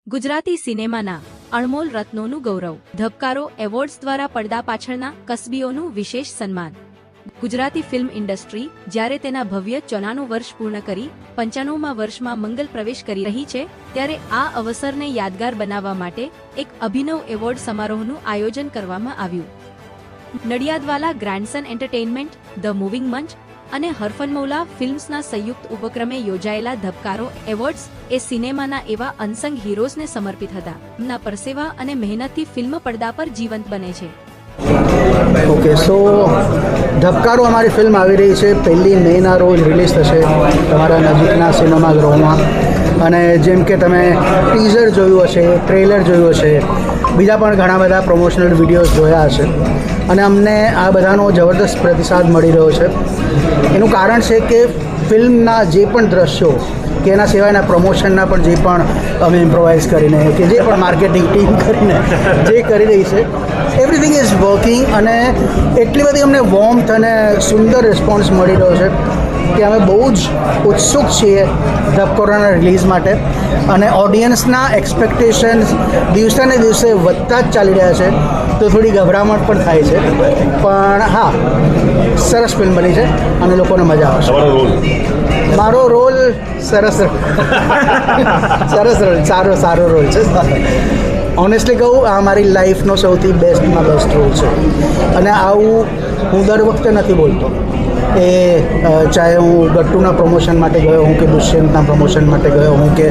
ગુજરાતી સિનેમાના અણમોલ રત્નોનું ગૌરવ. ધબકારો awards દ્વારા પડદા પાછળના કસબીઓનું વિશેષ સન્માન. ગુજરાતી ફિલ્મ ઇન્ડસ્ટ્રી જ્યારે તેના ભવ્ય 94 વર્ષ પૂર્ણ કરી 95મા વર્ષમાં મંગલ પ્રવેશ કરી રહી છે, ત્યારે આ અવસરને યાદગાર બનાવવા માટે એક અભિનવ એવોર્ડ સમારોહનું આયોજન કરવામાં આવ્યું. નડિયાદવાલા ગ્રાન્ડસન એન્ટરટેઇનમેન્ટ, ધ મૂવિંગ મંચ અને હરફનમૌલા ફિલ્મ્સના સંયુક્ત ઉપક્રમે યોજાયેલા ધબકારો એવોર્ડ્સ એ સિનેમાના એવા અનસંગ હીરોઝને સમર્પિત હતા. તેમના પરસેવા અને મહેનતથી ફિલ્મ પડદા પર જીવંત બને છે. ઓકે, સો ધબકારો અમારી ફિલ્મ આવી રહી છે. 1 મેના રોજ રિલીઝ થશે તમારા નજીકના સિનેમાગૃહોમાં. અને જેમ કે તમે ટીઝર જોયું હશે, ટ્રેલર જોયું હશે, બીજા પણ ઘણા બધા પ્રમોશનલ વિડીયોઝ જોયા હશે અને અમને આ બધાનો જબરદસ્ત પ્રતિસાદ મળી રહ્યો છે. એનું કારણ છે કે ફિલ્મના જે પણ દ્રશ્યો કે એના સિવાયના પ્રમોશનના પણ જે પણ અમે ઇમ્પ્રોવાઇઝ કરીને કે જે પણ માર્કેટિંગ ટીમ કરીને જે કરી રહી છે, એવરીથિંગ ઇઝ વર્કિંગ. અને એટલી બધી અમને વોર્મથ અને સુંદર રિસ્પોન્સ મળી રહ્યો છે કે અમે બહુ જ ઉત્સુક છીએ ધબકારોના રિલીઝ માટે. અને ઓડિયન્સના એક્સપેક્ટેશન્સ દિવસે ને દિવસે વધતા જ ચાલી રહ્યા છે, તો થોડી ગભરામણ પણ થાય છે. પણ હા, સરસ ફિલ્મ બની છે અને લોકોને મજા આવશે. મારો રોલ સરસ રોલ, સારો રોલ છે. ઓનેસ્ટલી કહું, આ મારી લાઈફનો સૌથી બેસ્ટમાં બેસ્ટ રોલ છે. અને આવું હું દર વખતે નથી બોલતો. એ ચાહે હું ગટ્ટુના પ્રમોશન માટે ગયો હું, કે દુષ્યંતના પ્રમોશન માટે ગયો હું, કે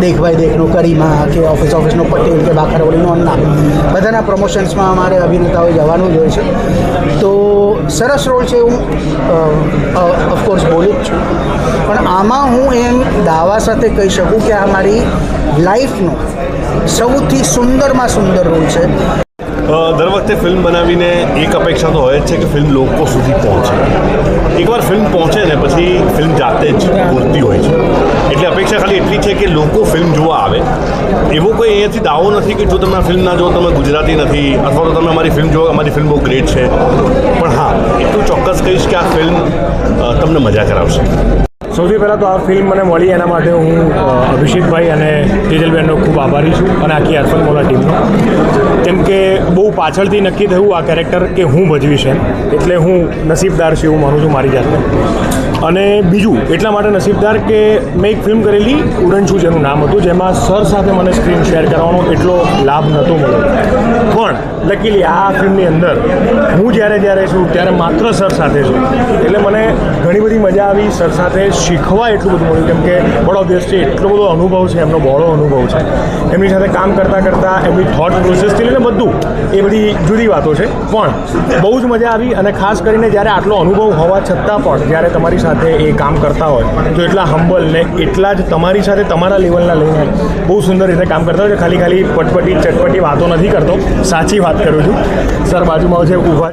દેખભાઈ દેખનો કરીમાં, કે ઓફિસનો પટેલ, કે બાખરવડીનો અન્ના, બધાના પ્રમોશન્સમાં અમારે અભિનેતાઓએ જવાનું જ હોય છે. તો સરસ રોલ છે, હું ઓફકોર્સ બોલું જ છું. પણ આમાં હું એમ દાવા સાથે કહી શકું કે આ મારી લાઈફનો સૌથી સુંદરમાં સુંદર રોલ છે. દર વખતે ફિલ્મ બનાવીને એક અપેક્ષા તો હોય જ છે કે ફિલ્મ લોકો સુધી પહોંચે. એકવાર ફિલ્મ પહોંચે ને પછી ફિલ્મ જાતે જ પૂરતી હોય છે. એટલે અપેક્ષા ખાલી એટલી છે કે લોકો ફિલ્મ જોવા આવે. એવો કોઈ અહીંયાથી દાવો નથી કે જો તમે આ ફિલ્મ ના જો તમે ગુજરાતી નથી, અથવા તો તમે અમારી ફિલ્મ જુઓ, અમારી ફિલ્મ બહુ ગ્રેટ છે. પણ હા, એટલું ચોક્કસ કહીશ કે આ ફિલ્મ તમને મજા કરાવશે. સૌથી પહેલાં તો આ ફિલ્મ મને મળી એના માટે હું અભિષેકભાઈ અને તેજલબેનનો ખૂબ આભારી છું, અને આખી હરફનમૌલા ટીમનો. કેમ કે બહુ પાછળથી નક્કી થયું આ કેરેક્ટર કે હું ભજવીશ એમ, એટલે હું નસીબદાર છું એવું માનું છું મારી જાતને. અને બીજું એટલા માટે નસીબદાર કે મેં એક ફિલ્મ કરેલી ઉડનછું જેનું નામ હતું, જેમાં સર સાથે મને સ્ક્રીન શેર કરવાનો એટલો લાભ નહોતો મળ્યો. પણ લકીલી આ ફિલ્મની અંદર હું જ્યારે છું ત્યારે માત્ર સર સાથે છું. એટલે મને ઘણી બધી મજા આવી. સર સાથે શીખવા એટલું બધું મળ્યું, કેમ કે બહુ ઓબ્વિયસલી એટલો બધો અનુભવ છે, એમનો બહોળો અનુભવ છે. એમની સાથે કામ કરતાં એમની થોટ પ્રોસેસથી લઈને બધું એ બધી જુદી વાતો છે. પણ બહુ જ મજા આવી. અને ખાસ કરીને જ્યારે આટલો અનુભવ હોવા છતાં પણ જ્યારે તમારી સાથે એ કામ કરતા હોય તો એટલા હમ્બલ ને એટલા જ તમારી સાથે તમારા લેવલના લઈને બહુ સુંદર રીતે કામ કરતા હોય છે. ખાલી પટપટી ચટપટી વાતો નથી કરતો, સાચી વાત કરું છું. સર બાજુમાં છે ઊભા.